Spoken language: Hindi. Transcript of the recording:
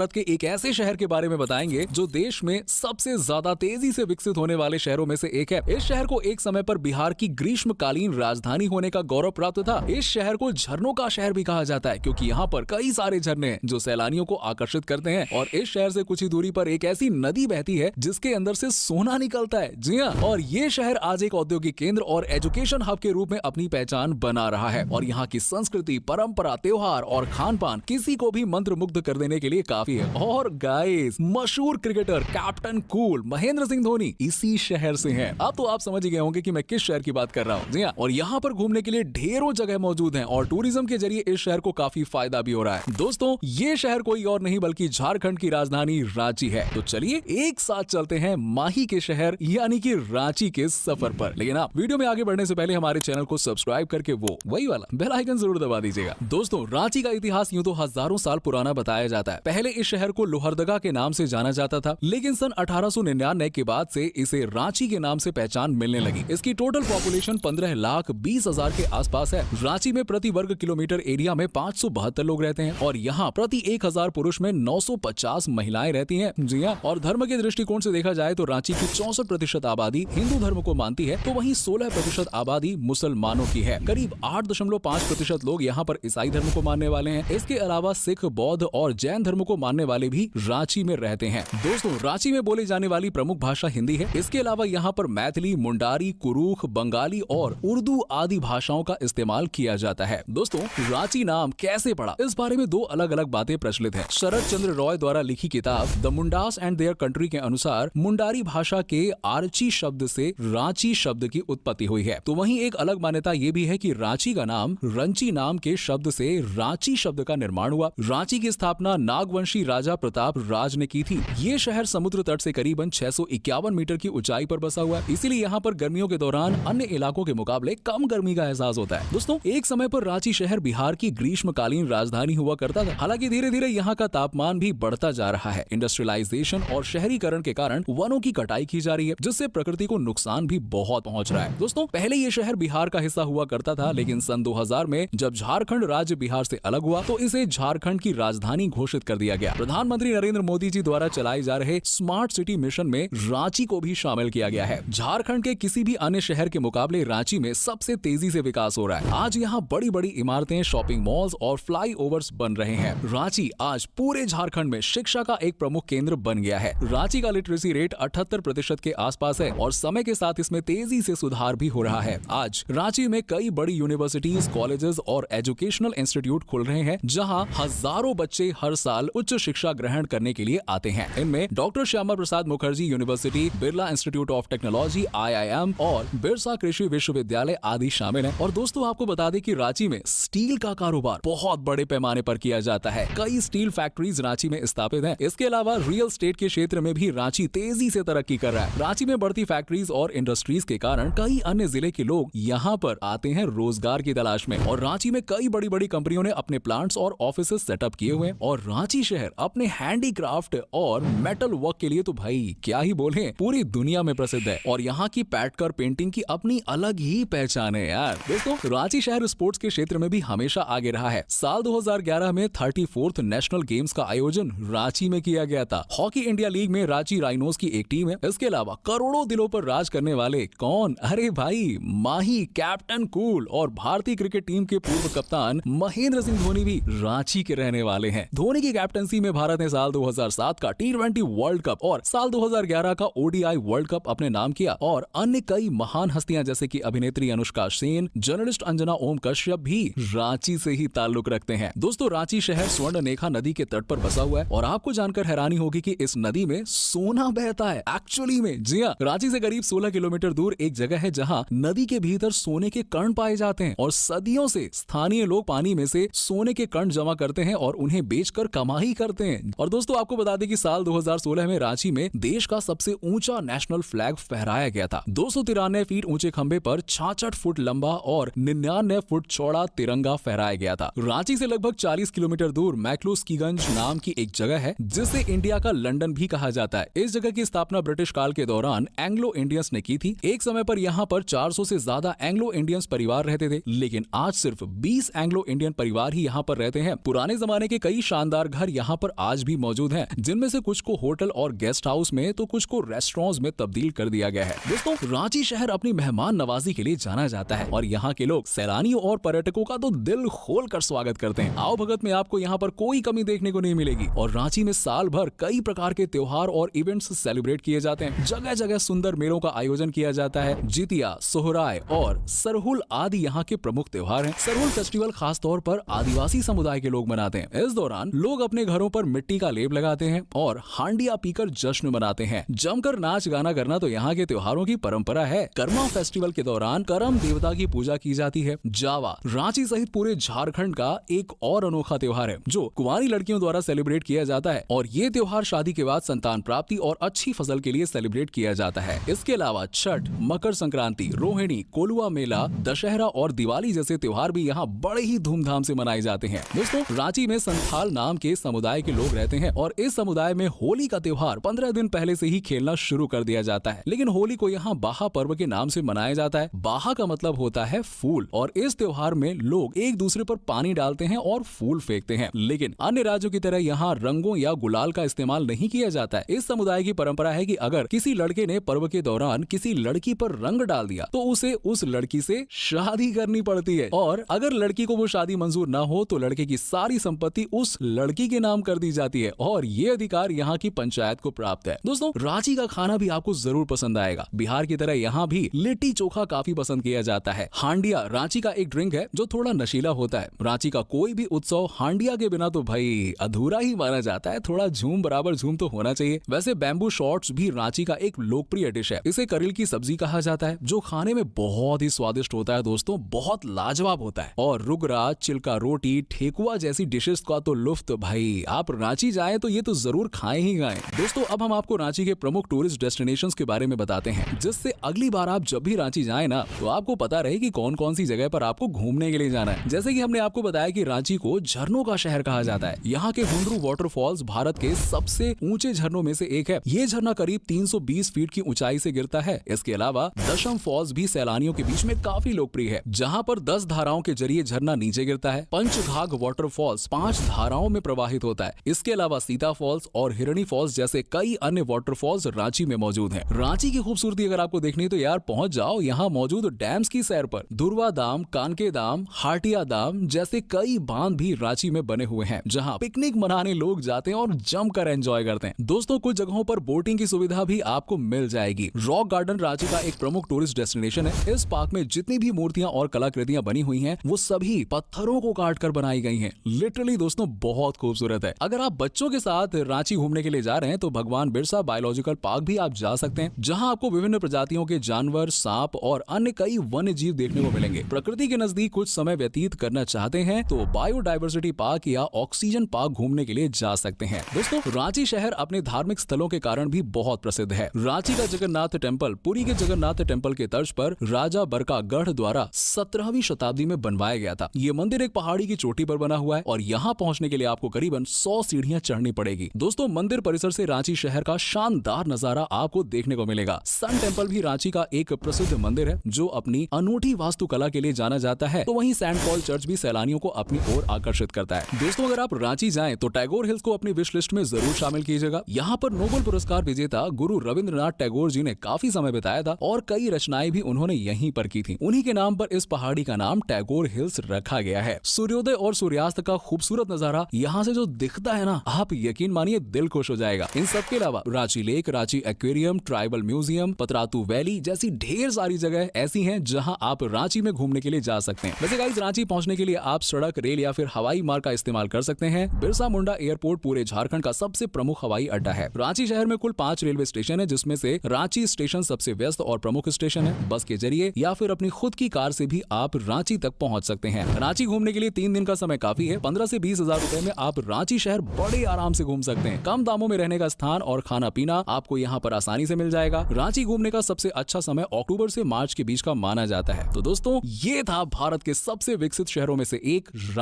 भारत के एक ऐसे शहर के बारे में बताएंगे जो देश में सबसे ज्यादा तेजी से विकसित होने वाले शहरों में से एक है। इस शहर को एक समय पर बिहार की ग्रीष्मकालीन राजधानी होने का गौरव प्राप्त था। इस शहर को झरनों का शहर भी कहा जाता है क्योंकि यहाँ पर कई सारे झरने हैं जो सैलानियों को आकर्षित करते हैं। और इस शहर से कुछ ही दूरी पर एक ऐसी नदी बहती है जिसके अंदर से सोना निकलता है। जी हाँ, और ये शहर आज एक औद्योगिक केंद्र और एजुकेशन हब के रूप में अपनी पहचान बना रहा है। और यहाँ की संस्कृति, परंपरा, त्योहार और खान पान किसी को भी मंत्रमुग्ध कर देने के लिए काफी है। और गाइस, मशहूर cricketer captain cool Mahendra Singh Dhoni इसी शहर से हैं। अब तो आप समझ गए होंगे कि मैं किस शहर की बात कर रहा हूँ। जी हाँ, और यहाँ पर घूमने के लिए ढेरों जगह मौजूद हैं और टूरिज्म के जरिए इस शहर को काफी फायदा भी हो रहा है। दोस्तों, ये शहर कोई और नहीं बल्कि झारखंड की राजधानी रांची है। तो चलिए एक साथ चलते हैं माही के शहर यानी कि रांची के सफर पर। लेकिन आप वीडियो में आगे बढ़ने से पहले हमारे चैनल को सब्सक्राइब करके वही वाला बेल आइकन जरूर दबा दीजिएगा। दोस्तों, रांची का इतिहास यूं तो हजारों साल पुराना बताया जाता है। पहले इस शहर को लोहरदगा के नाम से जाना जाता था, लेकिन सन 1899 के बाद से इसे रांची के नाम से पहचान मिलने लगी। इसकी टोटल पॉपुलेशन 15,20,000 के आसपास है। रांची में प्रति वर्ग किलोमीटर एरिया में 572 लोग रहते हैं और यहाँ प्रति 1000 पुरुष में 950 महिलाएं रहती हैं। जी हाँ, और धर्म के दृष्टिकोण से देखा जाए तो रांची की 64% आबादी हिंदू धर्म को मानती है, तो वहीं 16% आबादी मुसलमानों की है। करीब 8.5% लोग यहाँ पर ईसाई धर्म को मानने वाले हैं। इसके अलावा सिख, बौद्ध और जैन धर्म को मानने वाले भी रांची में रहते हैं। दोस्तों, रांची में बोली जाने वाली प्रमुख भाषा हिंदी है। इसके अलावा यहाँ पर मैथिली, मुंडारी, कुरूख, बंगाली और उर्दू आदि भाषाओं का इस्तेमाल किया जाता है। दोस्तों, रांची नाम कैसे पड़ा, इस बारे में दो अलग अलग बातें प्रचलित हैं। शरद चंद्र रॉय द्वारा लिखी किताब the Mundas and their country के अनुसार मुंडारी भाषा के आर्ची शब्द से रांची शब्द की उत्पत्ति हुई है। तो वहीं एक अलग मान्यता ये भी है कि रांची का नाम रंची नाम के शब्द से रांची शब्द का निर्माण हुआ। रांची की स्थापना नागवंशी राजा प्रताप राज ने की थी। ये शहर समुद्र तट से करीबन 651 मीटर की ऊंचाई पर बसा हुआ है, इसीलिए यहाँ पर गर्मियों के दौरान अन्य इलाकों के मुकाबले कम गर्मी का एहसास होता है। दोस्तों, एक समय पर रांची शहर बिहार की ग्रीष्मकालीन राजधानी हुआ करता था। हालांकि धीरे धीरे यहाँ का तापमान भी बढ़ता जा रहा है। इंडस्ट्रियलाइजेशन और शहरीकरण के कारण वनों की कटाई की जा रही है, जिससे प्रकृति को नुकसान भी बहुत पहुंच रहा है। दोस्तों, पहले ये शहर बिहार का हिस्सा हुआ करता था, लेकिन सन 2000 में जब झारखंड राज्य बिहार से अलग हुआ तो इसे झारखंड की राजधानी घोषित कर दिया गया। प्रधानमंत्री नरेंद्र मोदी जी द्वारा चलाए जा रहे स्मार्ट सिटी मिशन में रांची को भी शामिल किया गया है। झारखंड के किसी भी अन्य शहर के मुकाबले रांची में सबसे तेजी से विकास हो रहा है। आज यहाँ बड़ी बड़ी इमारतें, शॉपिंग मॉल्स और फ्लाई ओवर्स बन रहे हैं। रांची आज पूरे झारखंड में शिक्षा का एक प्रमुख केंद्र बन गया है। रांची का लिटरेसी रेट 78% के आसपास है और समय के साथ इसमें तेजी से सुधार भी हो रहा है। आज रांची में कई बड़ी यूनिवर्सिटीज, कॉलेजेस और एजुकेशनल इंस्टीट्यूट खुल रहे हैं, जहां हजारों बच्चे हर साल उच्च शिक्षा ग्रहण करने के लिए आते हैं। इनमें doctor Shyama Prasad Mukherjee university, Birla institute of technology IIM और बिरसा कृषि विश्वविद्यालय आदि शामिल हैं। और दोस्तों, आपको बता दें कि रांची में स्टील का कारोबार बहुत बड़े पैमाने पर किया जाता है। कई स्टील फैक्ट्रीज रांची में स्थापित हैं। इसके अलावा रियल एस्टेट के क्षेत्र में भी रांची तेजी से तरक्की कर रहा है। रांची में बढ़ती फैक्ट्रीज और इंडस्ट्रीज के कारण कई अन्य जिले के लोग यहाँ पर आते हैं रोजगार की तलाश में। और रांची में कई बड़ी बड़ी कंपनियों ने अपने प्लांट्स और ऑफिसेस सेटअप किए हुए हैं। और रांची शहर अपने हैंडीक्राफ्ट और मेटल वर्क के लिए तो भाई क्या ही बोले, पूरी दुनिया में प्रसिद्ध है। और यहाँ की पैटकर पेंटिंग की अपनी अलग ही पहचान है यार। दोस्तों, रांची शहर स्पोर्ट्स के क्षेत्र में भी हमेशा आगे रहा है। साल 2011 में 34th नेशनल गेम्स का आयोजन रांची में किया गया था। हॉकी इंडिया लीग में रांची राइनोज की एक टीम है। इसके अलावा करोड़ों दिलों पर राज करने वाले कौन, अरे भाई माही, कैप्टन कूल और भारतीय क्रिकेट टीम के पूर्व कप्तान महेंद्र सिंह धोनी भी रांची के रहने वाले हैं। धोनी की कैप्टनसी में भारत ने साल 2007 का T20 वर्ल्ड कप और साल 2011 का ODI वर्ल्ड कप अपने नाम किया। और अन्य कई महान हस्तियां जैसे कि अभिनेत्री अनुष्का सेन, जर्नलिस्ट अंजना ओम कश्यप भी रांची से ही ताल्लुक रखते हैं। दोस्तों, रांची शहर स्वर्णरेखा नदी के तट पर बसा हुआ है और आपको जानकर हैरानी होगी कि इस नदी में सोना बहता है। एक्चुअली में जी हाँ, रांची से करीब 16 किलोमीटर दूर एक जगह है जहाँ नदी के भीतर सोने के कण पाए जाते हैं और सदियों से स्थानीय लोग पानी में से सोने के कण जमा करते हैं और उन्हें बेचकर कमाई करते हैं। और दोस्तों, आपको बता दें कि साल 2016 में रांची में देश का सबसे ऊंचा नेशनल फ्लैग फहराया गया था। 293 फीट ऊंचे खंबे पर 66 फुट लंबा और 99 फुट चौड़ा तिरंगा फहराया गया था। रांची से लगभग 40 किलोमीटर दूर मैक्लूस्कीगंज नाम की एक जगह है जिसे इंडिया का लंदन भी कहा जाता है। इस जगह की स्थापना ब्रिटिश काल के दौरान एंग्लो इंडियंस ने की थी। एक समय पर यहाँ पर 400 से ज्यादा एंग्लो इंडियंस परिवार रहते थे, लेकिन आज सिर्फ 20 एंग्लो इंडियन परिवार ही यहाँ पर रहते हैं। पुराने जमाने के कई शानदार घर यहाँ यहाँ पर आज भी मौजूद हैं, जिनमें से कुछ को होटल और गेस्ट हाउस में तो कुछ को रेस्टोरेंट्स में तब्दील कर दिया गया है। दोस्तों, रांची शहर अपनी मेहमान नवाजी के लिए जाना जाता है और यहाँ के लोग सैलानियों और पर्यटकों का तो दिल खोल कर स्वागत करते हैं। आओ भगत में आपको यहाँ पर कोई कमी देखने को नहीं मिलेगी और रांची में साल भर कई प्रकार के त्योहार और इवेंट्स सेलिब्रेट किए जाते हैं। जगह जगह सुंदर मेलों का आयोजन किया जाता है। जितिया, सोहराय और सरहुल आदि यहाँ के प्रमुख त्योहार हैं। सरहुल फेस्टिवल खास तौर पर आदिवासी समुदाय के लोग मनाते हैं। इस दौरान लोग अपने घरों पर मिट्टी का लेप लगाते हैं और हांडिया पीकर जश्न मनाते हैं। जमकर नाच गाना करना तो यहाँ के त्योहारों की परंपरा है। कर्मा फेस्टिवल के दौरान करम देवता की पूजा की जाती है। जावा रांची सहित पूरे झारखंड का एक और अनोखा त्योहार है जो कुंवारी लड़कियों द्वारा सेलिब्रेट किया जाता है और ये त्योहार शादी के बाद संतान प्राप्ति और अच्छी फसल के लिए सेलिब्रेट किया जाता है। इसके अलावा छठ, मकर संक्रांति, रोहिणी, कोलुआ मेला, दशहरा और दिवाली जैसे त्योहार भी यहाँ बड़े ही धूमधाम से मनाए जाते हैं। दोस्तों, रांची में संथाल नाम के समुदाय के लोग रहते हैं और इस समुदाय में होली का त्योहार 15 दिन पहले से ही खेलना शुरू कर दिया जाता है। लेकिन होली को यहाँ बाहा पर्व के नाम से मनाया जाता है। बाहा का मतलब होता है फूल और इस त्योहार में लोग एक दूसरे पर पानी डालते हैं और फूल फेंकते हैं। लेकिन अन्य राज्यों की तरह यहाँ रंगों या गुलाल का इस्तेमाल नहीं किया जाता है। इस समुदाय की परंपरा है कि अगर किसी लड़के ने पर्व के दौरान किसी लड़की पर रंग डाल दिया तो उसे उस लड़की से शादी करनी पड़ती है और अगर लड़की को वो शादी मंजूर ना हो तो लड़के की सारी संपत्ति उस लड़की के नाम कर दी जाती है और ये अधिकार यहाँ की पंचायत को प्राप्त है। दोस्तों, रांची का खाना भी आपको जरूर पसंद आएगा। बिहार की तरह यहाँ भी लिट्टी चोखा काफी पसंद किया जाता है। हांडिया रांची का एक ड्रिंक है जो थोड़ा नशीला होता है। रांची का कोई भी उत्सव हांडिया के बिना तो भाई अधूरा ही माना जाता है। थोड़ा झूम बराबर झूम तो होना चाहिए। वैसे बैम्बू शॉर्ट्स भी रांची का एक लोकप्रिय डिश है। इसे करेल की सब्जी कहा जाता है जो खाने में बहुत ही स्वादिष्ट होता है। दोस्तों, बहुत लाजवाब होता है और रुगरा, चिल्का रोटी, ठेकुआ जैसी डिशेस का तो लुफ्त भाई आप रांची जाए तो ये तो जरूर खाएं ही खाएं। दोस्तों, अब हम आपको रांची के प्रमुख टूरिस्ट डेस्टिनेशंस के बारे में बताते हैं जिससे अगली बार आप जब भी रांची जाए ना तो आपको पता रहे कि कौन कौन सी जगह पर आपको घूमने के लिए जाना है। जैसे कि हमने आपको बताया कि रांची को झरनों का शहर कहा जाता है। यहाँ के हुंडरू वाटरफॉल्स भारत के सबसे ऊंचे झरनों में से एक है। ये झरना करीब 320 फीट की ऊंचाई से गिरता है। इसके अलावा दशम फॉल्स भी सैलानियों के बीच में काफी लोकप्रिय है, जहाँ पर 10 धाराओं के जरिए झरना नीचे गिरता है। पंचघाघ वाटरफॉल्स 5 धाराओं में प्रवाहित होता है। इसके अलावा सीता फॉल्स और हिरणी फॉल्स जैसे कई अन्य वाटरफॉल्स रांची में मौजूद हैं। रांची की खूबसूरती अगर आपको देखनी तो यार पहुंच जाओ यहाँ मौजूद डैम्स की सैर पर। दुर्वा दाम, कानके दाम, हाटिया दाम जैसे कई बांध भी रांची में बने हुए हैं जहाँ पिकनिक मनाने लोग जाते हैं और जमकर एंजॉय करते हैं। दोस्तों, कुछ जगहों पर बोटिंग की सुविधा भी आपको मिल जाएगी। रॉक गार्डन रांची का एक प्रमुख टूरिस्ट डेस्टिनेशन है। इस पार्क में जितनी भी मूर्तियां और कलाकृतियां बनी हुई हैं वो सभी पत्थरों को काट कर बनाई गई हैं। लिटरली दोस्तों बहुत खूबसूरत है। अगर आप बच्चों के साथ रांची घूमने के लिए जा रहे हैं तो भगवान बिरसा बायोलॉजिकल पार्क भी आप जा सकते हैं, जहां आपको विभिन्न प्रजातियों के जानवर, सांप और अन्य कई वन्य जीव देखने को मिलेंगे। प्रकृति के नजदीक कुछ समय व्यतीत करना चाहते हैं तो बायोडायवर्सिटी पार्क या ऑक्सीजन पार्क घूमने के लिए जा सकते हैं। दोस्तों, रांची शहर अपने धार्मिक स्थलों के कारण भी बहुत प्रसिद्ध है। रांची का जगन्नाथ टेम्पल पुरी के जगन्नाथ टेम्पल के तर्ज पर राजा बरकागढ़ द्वारा 17वीं शताब्दी में बनवाया गया था। ये मंदिर एक पहाड़ी की चोटी पर बना हुआ है और यहाँ पहुँचने के लिए आपको करीबन 100 सीढ़ियाँ चढ़नी पड़ेगी। दोस्तों, मंदिर परिसर से रांची शहर का शानदार नजारा आपको देखने को मिलेगा। सन टेम्पल भी रांची का एक प्रसिद्ध मंदिर है जो अपनी अनूठी वास्तुकला के लिए जाना जाता है। तो वहीं सेंट पॉल चर्च भी सैलानियों को अपनी ओर आकर्षित करता है। दोस्तों, अगर आप रांची जाएं तो टैगोर हिल्स को अपनी विश लिस्ट में जरूर शामिल कीजिएगा। यहाँ पर नोबेल पुरस्कार विजेता गुरु रविंद्रनाथ टैगोर जी ने काफी समय बिताया था और कई रचनाएं भी उन्होंने यहीं पर की थी। उन्हीं के नाम पर इस पहाड़ी का नाम टैगोर हिल्स रखा गया है। सूर्योदय और सूर्यास्त का खूबसूरत नजारा यहाँ से जो दिखता है ना, आप यकीन मानिए दिल खुश हो जाएगा। इन सब के अलावा Ranchi lake, Ranchi aquarium, tribal museum, Patratu valley जैसी ढेर सारी जगह ऐसी हैं जहां आप रांची में घूमने के लिए जा सकते हैं। वैसे गाइस, रांची पहुंचने के लिए आप सड़क, रेल या फिर हवाई मार्ग का इस्तेमाल कर सकते हैं। बिरसा मुंडा एयरपोर्ट पूरे झारखंड का सबसे प्रमुख हवाई अड्डा है। रांची शहर में कुल 5 रेलवे स्टेशन है, जिसमें से रांची स्टेशन सबसे व्यस्त और प्रमुख स्टेशन है। बस के जरिए या फिर अपनी खुद की कार से भी आप रांची तक पहुंच सकते हैं। रांची घूमने के लिए 3 दिन का समय काफी है। 15 से 20 हजार रुपए में आप रांची शहर बड़े आराम से घूम सकते हैं। कम दामों में रहने का स्थान और खाना पीना आपको यहाँ पर आसानी से मिल जाएगा। रांची घूमने का सबसे अच्छा समय अक्टूबर से मार्च के बीच का माना जाता है। तो दोस्तों, ये था भारत के सबसे विकसित शहरों में से एक रांची।